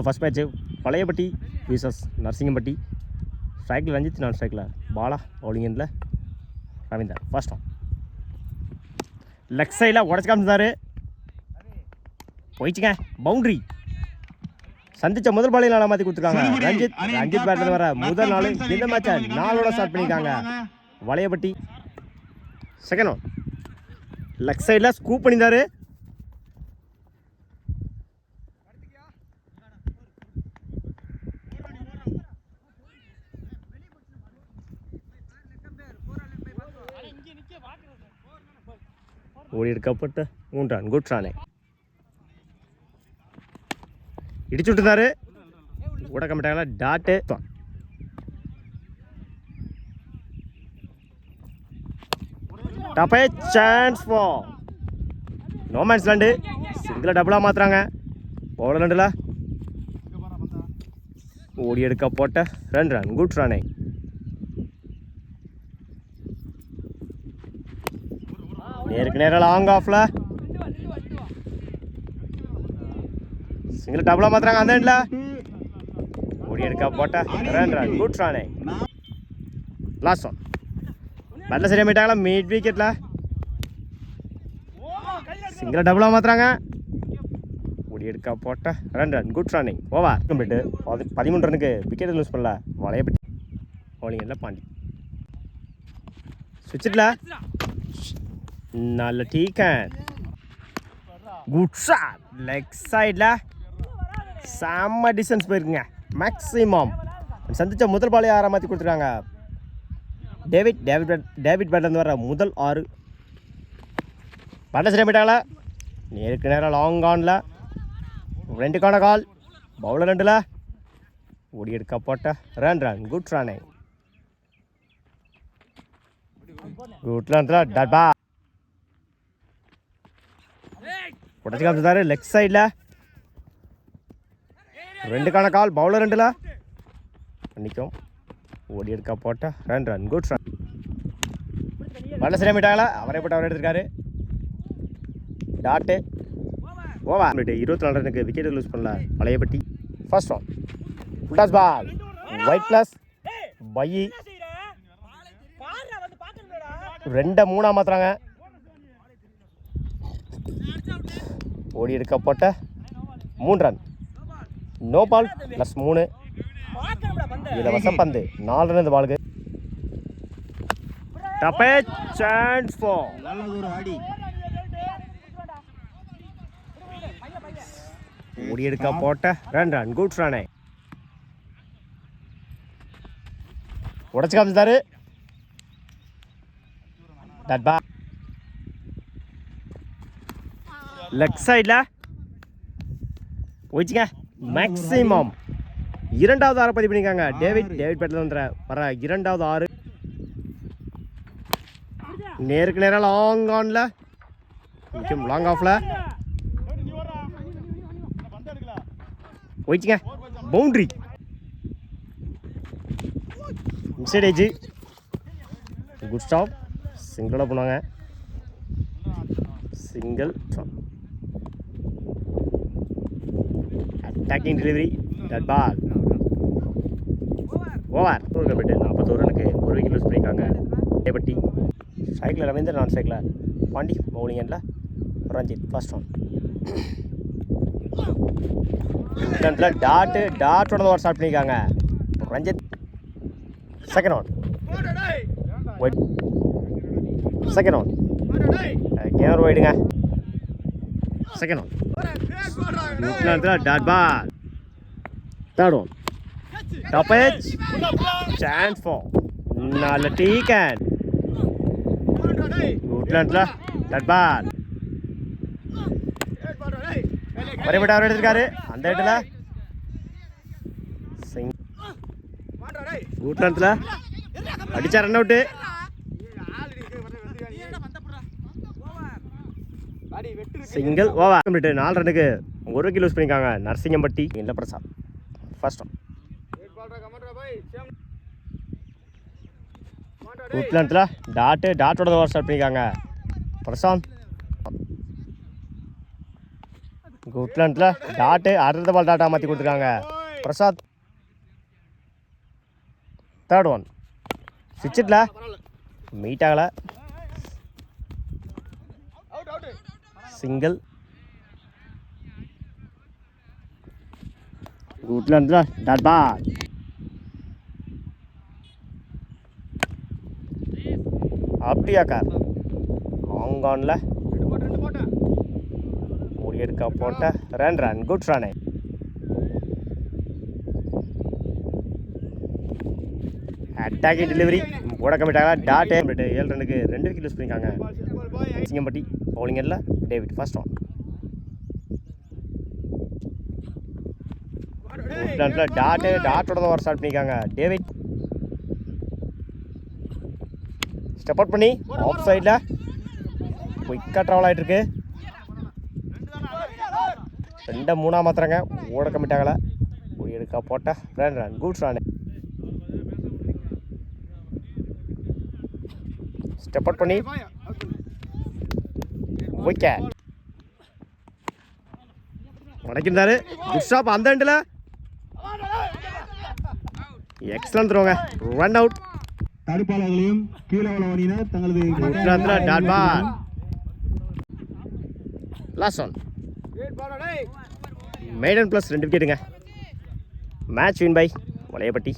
First match Palayapatti versus Narasingampatti. ஸ்ட்ரைக்கில் ரஞ்சித், நான் ஸ்ட்ரைக்கில் பாலா, பவுலிங் எண்டில் ரவீந்தர். ஃபர்ஸ்ட் ஆன் லெக் சைடில் உடச்சி காமிச்சிருந்தாரு, போயிடுச்சுங்க பவுண்ட்ரி. சந்திச்ச முதல் பாலையும் நாளாக மாற்றி கொடுத்துருக்காங்க ரஞ்சித் பேட்டில் வர முதல் நாள் இந்த மேட்சை 4 ஸ்டார்ட் பண்ணியிருக்காங்க வளையப்பட்டி. செகண்ட் ஆன் லெக் சைடில் ஸ்கூப் பண்ணியிருந்தாரு, ஓடி எடுக்கப்பட்ட 3 ரன். குட் ரானே இடிச்சு விட்டுருந்தாரு, உடக்க மாட்டாங்களா டாட்டு. டப்பே chance for no man's land. Single டபுளாக மாற்றுறாங்க பவுலர் லேண்டில். ஓடி எடுக்க போட்ட 2 ரன். குட் ரானே நேருக்கு நேரம் லாங் ஆஃப்ல சிங்கிள் டபுளாக மாற்றுறாங்க அந்த எண்டில். ஓடி எடுக்க போட்ட 2 run. Good Rane last one battle சரியாக போயிட்டாங்களா மிட் விக்கெட்டில். சிங்கிள் டபுளாக மாற்றுறாங்க, ஓடி எடுக்க போட்ட 2 ரன். Good Rane over. போயிட்டு 13 ரனுக்கு விக்கெட் லூஸ் பண்ணல வளையப்பட்டி. பவுலிங் எண்டில் பாண்டி சுவிட்சில் நல்ல டீக்கன். குட் ஷாட் லெக் சைடில் செம்ம டிஸ்டன்ஸ் போயிருக்குங்க மேக்ஸிமம். சந்திச்ச முதல் பாலையை 6 மாற்றி கொடுத்துருக்காங்க டேவிட் பேட்லேருந்து வர முதல் 6. பேட்டர் சரியாக போயிட்டாங்களா நேருக்கு நேரம் லாங் ஆனில் 2க்கான கால் பவுலர் 2ல். ஓடி எடுக்க போட்ட 2 ரன். குட் ரானே குட் ரன்ல டபா உடச்சி காமிச்சிருந்தாரு லெக் சைடில். 2க்கான கால் பவுலர் 2ல் பண்ணிக்கும். ஓடி எடுக்க போட்ட 2 ரன். Good run. பல்ல சரியாக போயிட்டாங்களா அவரே போட்டு அவர் எடுத்திருக்காரு டாட்டு ஓவர். 24 ரனுக்கு விக்கெட் லூஸ் பண்ணல Valayapatti. First one full toss ball wide plus bye 2-3 மாற்றுறாங்க. ஓடி எடுக்க போட்ட 3 ரன். நோ பால் ப்ளஸ் 3 இலவச பந்து 4 ரன். இந்த பாலுக்கு டப்பே சான்ஸ் ஃபார் ஓடி எடுக்க போட்ட 2 ரன். குட் ரானே உடச்சு காமிச்சிட்டாரு டட் பா லெக் சைடில் போயிடுச்சுங்க மேக்ஸிமம். 2வது 6 பதிவு பண்ணியிருக்காங்க டேவிட் பேட்டில் வந்து வர 2வது 6. நேருக்கு நேரம் லாங் ஆனில் முக்கியம் லாங் ஆஃபில் போயிடுச்சுங்க பவுண்ட்ரி. மிஸ்டேட் ஏஜ் குட் ஸ்டாப் சிங்கிளாக போனாங்க single attacking delivery dot ball over. போயிட்டு 41 ரனுக்கு 1 விக்கெட் லூஸ் பண்ணியிருக்காங்க வளையப்பட்டி. ஸ்ட்ரைக்கில் ரவீந்தர், நான் ஸ்ட்ரைக்கில் பாண்டி. பவுலிங் எண்டில் ரஞ்சித். ஃபர்ஸ்ட் ஆன் டாட்டோட ஓவர் ஸ்டார்ட் பண்ணியிருக்காங்க Ranjith. Second one second one camera போயிடுங்க. Second one dot ball. Third one top edge chance for நல்ல டீக்கன். குட்லாண்ட்ல டாட் பால் வரைபட அவர் எடுத்திருக்காரு அந்த இடத்துல. குட்லாண்ட்ல அடிச்சா ரன் அவுட்டு. Single over. 4 ரனுக்கு 1 விக்கெட் லூஸ் பண்ணியிருக்காங்க நரசிங்கம்பட்டி. இல்லை பிரசாத். ஃபர்ஸ்ட் ஆன் உட்லண்டில் டாட்டோட ஓவர் ஸ்டார்ட் பண்ணியிருக்காங்க பிரசாந்த். குட்லாண்டில் டாட்டு அடுத்த பால் டாட்டா மாற்றி கொடுத்துருக்காங்க பிரசாத். தேர்ட் ஒன் சிச்சிட்ல மீட் ஆகலை. சிங்கிள். குட்லாண்டில் டாட் பால். அப்படியா கார் லாங் ஆனில் மூடி எடுக்க போட்ட run good run. Attacking delivery போட கம்மிட்டாங்க. டாட் 7 ரன்னுக்கு 2 விக்கெட் லூஸ் பண்ணியிருக்காங்க சிங்கம்பட்டி. பவுலிங் எண்ணில் டேவிட் ஃபர்ஸ்ட் ஒன். குட்லாண்டில் டாட்டோட தான் ஸ்டார்ட் பண்ணியிருக்காங்க டேவிட். ஸ்டெப் அவுட் பண்ணி ஆஃப் சைடில் குயிக்காக ட்ராவல் ஆகிட்டு இருக்கு. 2-3 மாத்திரங்க ஓட கம்மிட்டாகலை. எடுக்க போட்ட run good run. Step out பண்ணி விக்கெட் உடைக்கின்றாரு. குட் ஸ்டாப் அந்த எண்டில். எக்ஸலன்ட் த்ரோங்க. Run out. தடுப்பாளர்களையும் கீழே உள்ள அணியினர் தங்களது dot ball. Last one maiden plus 2 விக்கெட்டுங்க. Match win by Valayapatti.